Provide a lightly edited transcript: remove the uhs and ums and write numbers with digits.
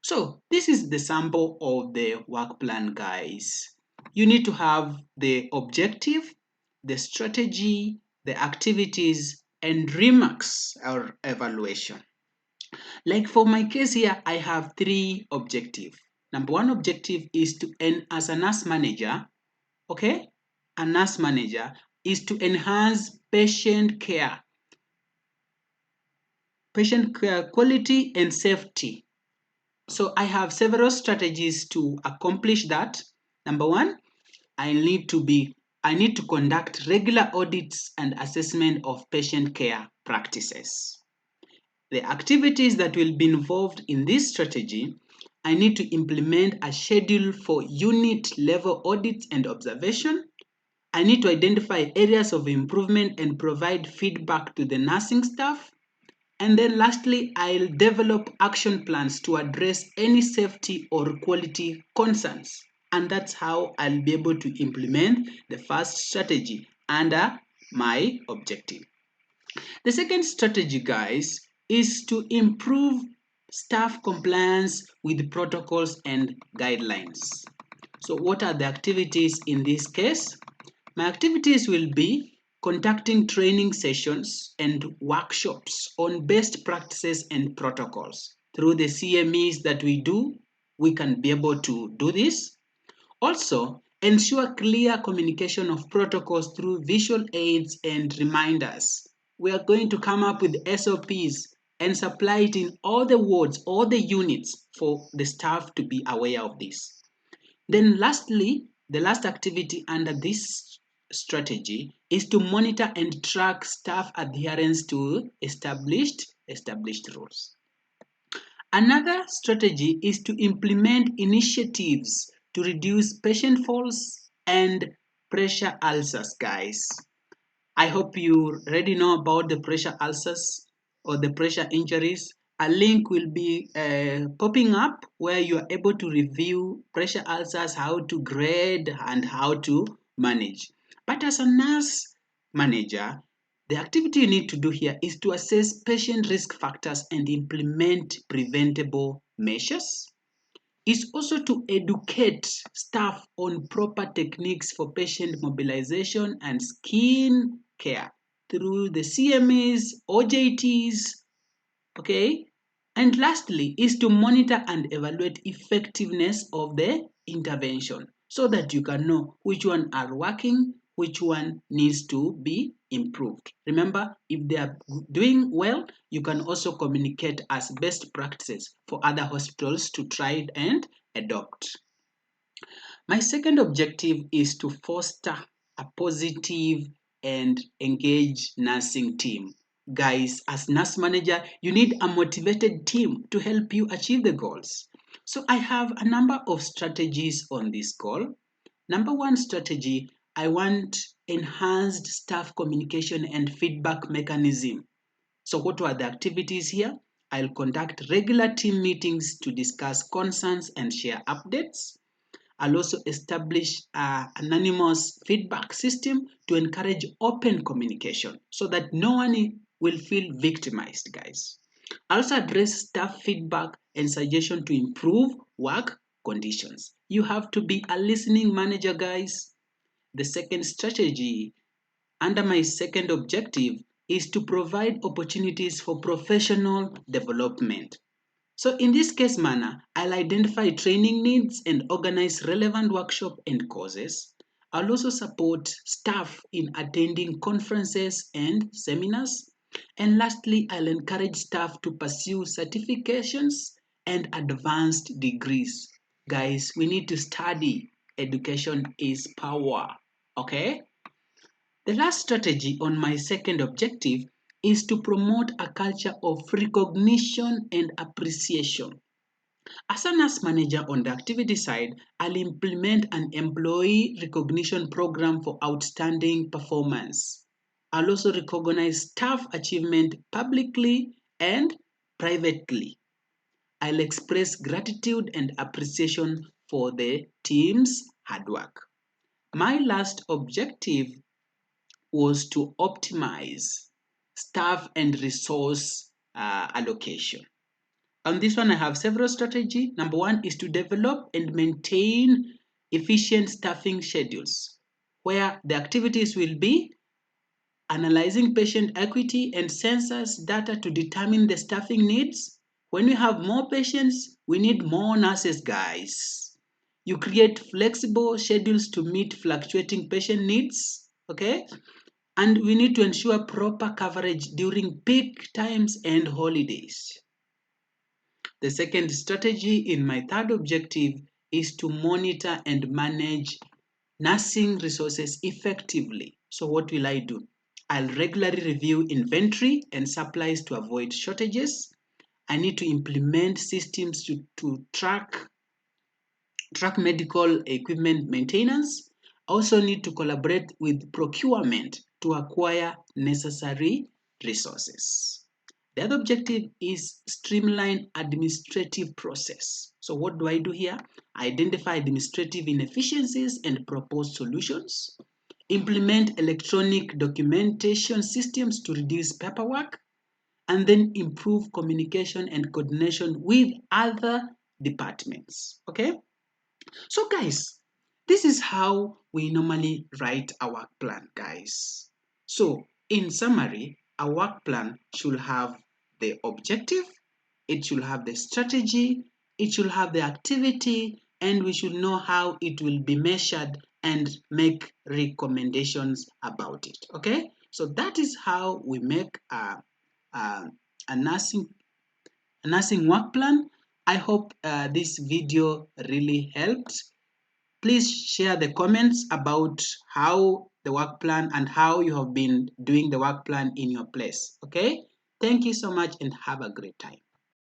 So this is the sample of the work plan, guys. You need to have the objective, the strategy, the activities, and remarks or evaluation. Like for my case here, I have 3 objectives. Number 1 objective is to end as a nurse manager, okay? A nurse manager is to enhance patient care quality and safety. So I have several strategies to accomplish that. Number 1, I need to conduct regular audits and assessment of patient care practices. The activities that will be involved in this strategy, I need to implement a schedule for unit level audits and observation. I need to identify areas of improvement and provide feedback to the nursing staff. And then lastly, I'll develop action plans to address any safety or quality concerns. And that's how I'll be able to implement the first strategy under my objective. The second strategy, guys, is to improve staff compliance with protocols and guidelines. So what are the activities in this case? My activities will be conducting training sessions and workshops on best practices and protocols. Through the CMEs that we do, we can be able to do this. Also, ensure clear communication of protocols through visual aids and reminders. We are going to come up with SOPs and supply it in all the wards, all the units for the staff to be aware of this. Then lastly, the last activity under this strategy is to monitor and track staff adherence to established rules. Another strategy is to implement initiatives to reduce patient falls and pressure ulcers, guys. I hope you already know about the pressure ulcers or the pressure injuries. A link will be popping up where you are able to review pressure ulcers, how to grade, and how to manage. But as a nurse manager, the activity you need to do here is to assess patient risk factors and implement preventable measures. Is also to educate staff on proper techniques for patient mobilization and skin care through the CMAs, OJTs, okay? And lastly is to monitor and evaluate effectiveness of the intervention so that you can know which one are working, which one needs to be improved. Remember, if they are doing well, you can also communicate as best practices for other hospitals to try and adopt. My second objective is to foster a positive and engaged nursing team. Guys, as nurse manager, you need a motivated team to help you achieve the goals. So I have a number of strategies on this goal. Number 1 strategy, I want enhanced staff communication and feedback mechanism. So what are the activities here? I'll conduct regular team meetings to discuss concerns and share updates. I'll also establish an anonymous feedback system to encourage open communication so that no one will feel victimized, guys. I also address staff feedback and suggestion to improve work conditions. You have to be a listening manager, guys. The second strategy under my second objective is to provide opportunities for professional development. So in this case manner, I'll identify training needs and organize relevant workshop and courses. I'll also support staff in attending conferences and seminars. And lastly, I'll encourage staff to pursue certifications and advanced degrees. Guys, we need to study. Education is power. Okay? The last strategy on my second objective is to promote a culture of recognition and appreciation. As a nurse manager on the activity side, I'll implement an employee recognition program for outstanding performance. I'll also recognize staff achievement publicly and privately. I'll express gratitude and appreciation for the team's hard work. My last objective was to optimize staff and resource allocation. On this one, I have several strategies. Number one is to develop and maintain efficient staffing schedules, where the activities will be analyzing patient equity and census data to determine the staffing needs. When we have more patients, we need more nurses, guys. You create flexible schedules to meet fluctuating patient needs, okay? And we need to ensure proper coverage during peak times and holidays. The second strategy in my third objective is to monitor and manage nursing resources effectively. So what will I do? I'll regularly review inventory and supplies to avoid shortages. I need to implement systems to track medical equipment maintenance. I also need to collaborate with procurement to acquire necessary resources. The other objective is streamline administrative process. So what do I do here? Identify administrative inefficiencies and propose solutions. Implement electronic documentation systems to reduce paperwork, and then improve communication and coordination with other departments. Okay? So guys, this is how we normally write a work plan, guys. So in summary, a work plan should have the objective, it should have the strategy, it should have the activity, and we should know how it will be measured and make recommendations about it. Okay? So that is how we make a, a nursing work plan. I hope this video really helped. Please share the comments about how the work plan and how you have been doing the work plan in your place. Okay? Thank you so much and have a great time.